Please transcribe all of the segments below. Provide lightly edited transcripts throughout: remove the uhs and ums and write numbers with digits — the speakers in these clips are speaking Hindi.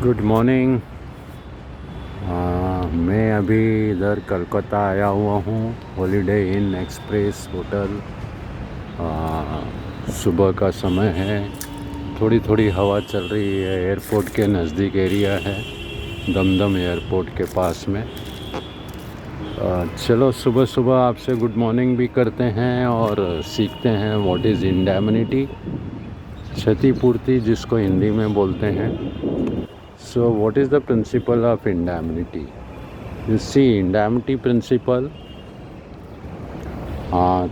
Good morning. मैं अभी इधर कलकत्ता आया हुआ हूँ, हॉलीडे इन एक्सप्रेस होटल। सुबह का समय है, थोड़ी थोड़ी हवा चल रही है। एयरपोर्ट के नज़दीक एरिया है, दमदम एयरपोर्ट के पास में। चलो सुबह सुबह आपसे गुड मॉर्निंग भी करते हैं और सीखते हैं व्हाट इज़ इंडेमनिटी, क्षतिपूर्ति जिसको हिंदी में बोलते हैं। So what is the principle of indemnity? You see, indemnity principle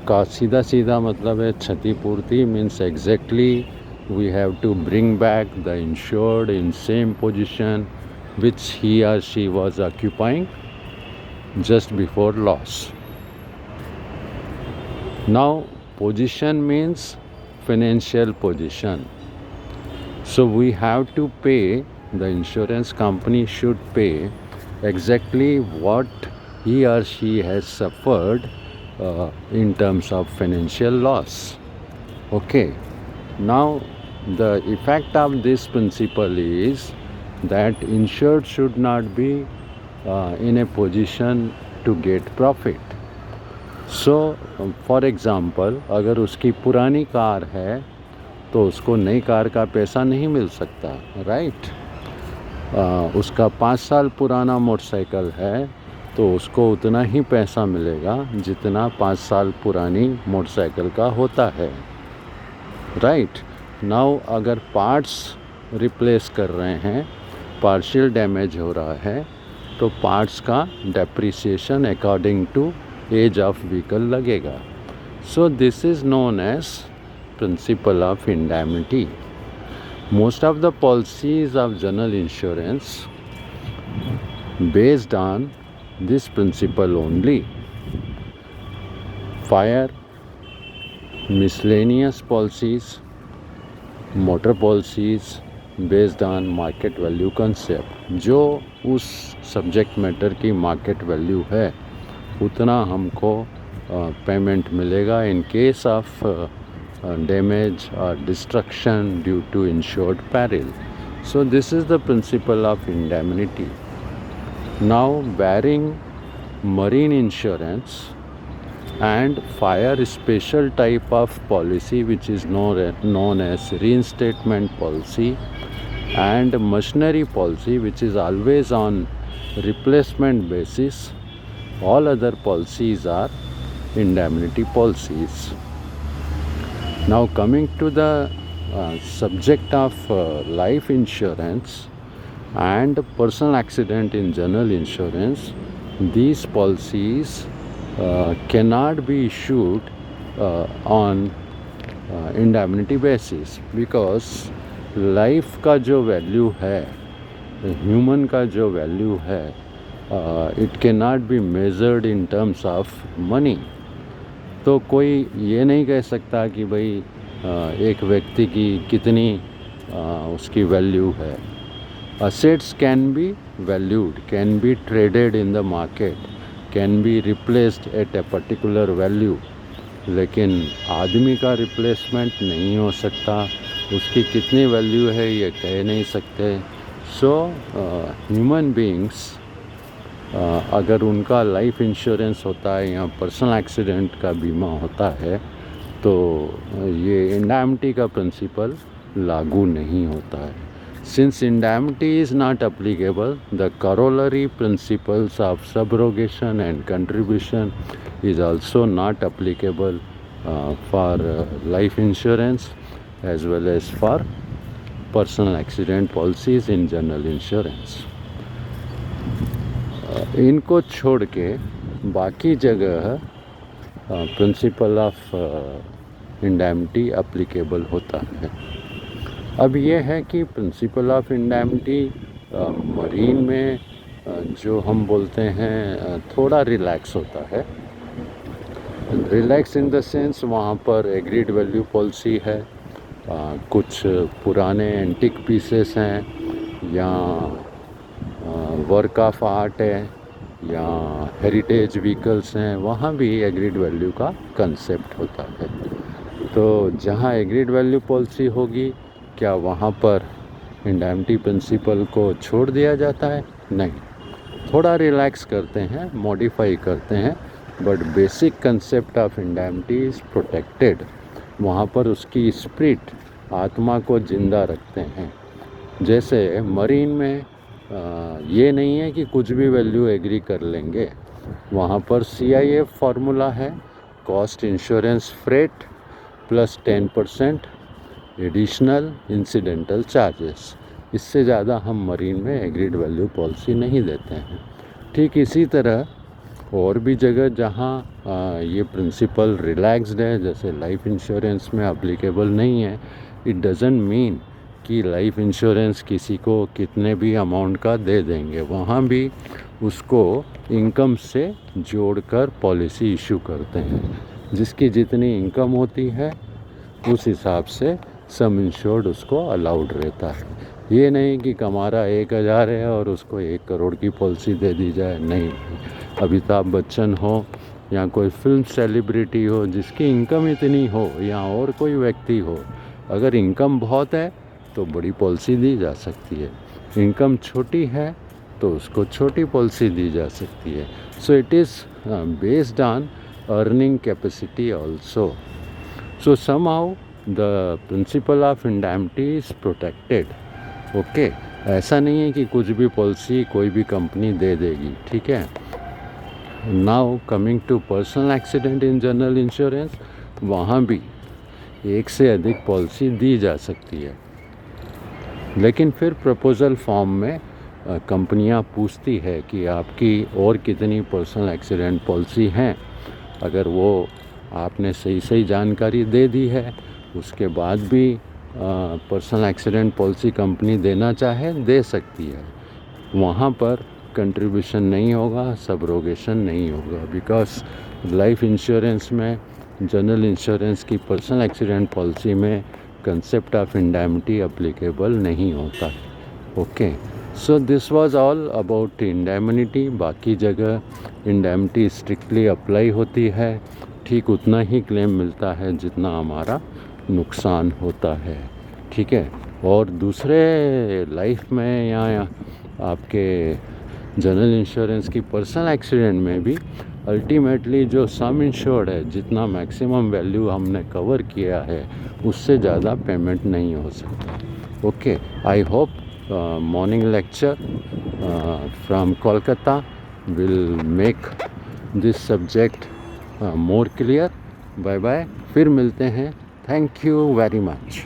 का सीधा सीधा मतलब है क्षतिपूर्ति। Means exactly we have to bring back the insured in same position which he or she was occupying just before loss. Now position means financial position. So we have to pay, the insurance company should pay exactly what he or she has suffered in terms of financial loss. Okay, now the effect of this principle is that insured should not be in a position to get profit. So for example, अगर उसकी पुरानी कार है तो उसको नई कार का पैसा नहीं मिल सकता, राइट। उसका 5 साल पुराना मोटरसाइकिल है तो उसको उतना ही पैसा मिलेगा जितना 5 साल पुरानी मोटरसाइकिल का होता है, राइट। नाउ अगर पार्ट्स रिप्लेस कर रहे हैं, पार्शियल डैमेज हो रहा है, तो पार्ट्स का depreciation according to age of vehicle लगेगा। So this is known as principle of indemnity. Most of the policies of general insurance based on this principle only. Fire, miscellaneous policies, motor policies based on market value concept. जो उस subject matter की market value है उतना हमको पेमेंट मिलेगा in case of damage or destruction due to insured peril. So this is the principle of indemnity. Now barring marine insurance and fire special type of policy which is known as reinstatement policy and machinery policy which is always on replacement basis, all other policies are indemnity policies. Now coming to the subject of life insurance and personal accident in general insurance, these policies cannot be issued on indemnity basis because life का जो वैल्यू है, ह्यूमन का जो वैल्यू है, it cannot be measured in terms of money. तो कोई ये नहीं कह सकता कि भाई एक व्यक्ति की कितनी उसकी वैल्यू है। Assets can be valued, can be traded in the market, can be replaced at a particular value, लेकिन आदमी का रिप्लेसमेंट नहीं हो सकता। उसकी कितनी वैल्यू है ये कह नहीं सकते। सो ह्यूमन बीइंग्स अगर उनका लाइफ इंश्योरेंस होता है या पर्सनल एक्सीडेंट का बीमा होता है तो ये इंडेमनिटी का प्रिंसिपल लागू नहीं होता है। Since indemnity is not applicable, the corollary principles of subrogation and contribution is also not applicable for life insurance as well as for personal accident policies in general insurance. इनको छोड़ के बाकी जगह प्रिंसिपल ऑफ इंडेमनिटी एप्लीकेबल होता है। अब ये है कि प्रिंसिपल ऑफ इंडेमनिटी मरीन में जो हम बोलते हैं थोड़ा रिलैक्स होता है। रिलैक्स इन द सेंस वहाँ पर एग्रीड वैल्यू पॉलिसी है, कुछ पुराने एंटिक पीसेस हैं या वर्क ऑफ आर्ट है या हेरिटेज व्हीकल्स हैं, वहाँ भी एग्रीड वैल्यू का कंसेप्ट होता है। तो जहाँ एग्रीड वैल्यू पॉलिसी होगी क्या वहाँ पर इंडैमिनिटी प्रिंसिपल को छोड़ दिया जाता है? नहीं, थोड़ा रिलैक्स करते हैं, मॉडिफाई करते हैं, but basic concept of indemnity is protected. वहाँ पर उसकी स्पिरिट, आत्मा को जिंदा रखते हैं। जैसे मरीन में ये नहीं है कि कुछ भी वैल्यू एग्री कर लेंगे। वहाँ पर CIF फार्मूला है, cost insurance freight plus 10% additional incidental charges. इससे ज़्यादा हम मरीन में एग्रीड वैल्यू पॉलिसी नहीं देते हैं। ठीक इसी तरह और भी जगह जहाँ ये प्रिंसिपल रिलैक्स्ड है, जैसे लाइफ इंश्योरेंस में अप्लीकेबल नहीं है। इट डज़ंट मीन कि लाइफ इंश्योरेंस किसी को कितने भी अमाउंट का दे देंगे। वहाँ भी उसको इनकम से जोड़कर पॉलिसी इशू करते हैं। जिसकी जितनी इनकम होती है उस हिसाब से सम इंश्योर्ड उसको अलाउड रहता है। ये नहीं कि कमारा 1000 है और उसको 1 करोड़ की पॉलिसी दे दी जाए। नहीं, अमिताभ बच्चन हो या कोई फिल्म सेलिब्रिटी हो जिसकी इनकम इतनी हो, या और कोई व्यक्ति हो, अगर इनकम बहुत है तो बड़ी पॉलिसी दी जा सकती है। इनकम छोटी है तो उसको छोटी पॉलिसी दी जा सकती है। So it is based on earning capacity also. So somehow the principle of indemnity is protected. Okay, ऐसा नहीं है कि कुछ भी पॉलिसी कोई भी कंपनी दे देगी। ठीक है। Now coming to personal accident in general insurance, वहाँ भी एक से अधिक पॉलिसी दी जा सकती है, लेकिन फिर प्रपोज़ल फॉर्म में कंपनियां पूछती है कि आपकी और कितनी पर्सनल एक्सीडेंट पॉलिसी हैं। अगर वो आपने सही जानकारी दे दी है, उसके बाद भी पर्सनल एक्सीडेंट पॉलिसी कंपनी देना चाहे दे सकती है। वहाँ पर कंट्रीब्यूशन नहीं होगा, सबरोगेशन नहीं होगा, बिकॉज लाइफ इंश्योरेंस में, जनरल इंश्योरेंस की पर्सनल एक्सीडेंट पॉलिसी में कंसेप्ट ऑफ इंडैमिनिटी अप्लीकेबल नहीं होता है। Okay, so this was all about indemnity. बाकी जगह इंडैमिनिटी स्ट्रिक्टली अप्लाई होती है, ठीक उतना ही क्लेम मिलता है जितना हमारा नुकसान होता है। ठीक है। और दूसरे लाइफ में या आपके जनरल इंश्योरेंस की पर्सनल एक्सीडेंट में भी अल्टीमेटली जो सम इंश्योर्ड है, जितना मैक्सिमम वैल्यू हमने कवर किया है, उससे ज़्यादा पेमेंट नहीं हो सकता। Okay, I hope morning lecture from Kolkata will make this subject more clear. Bye bye, फिर मिलते हैं। Thank you very much.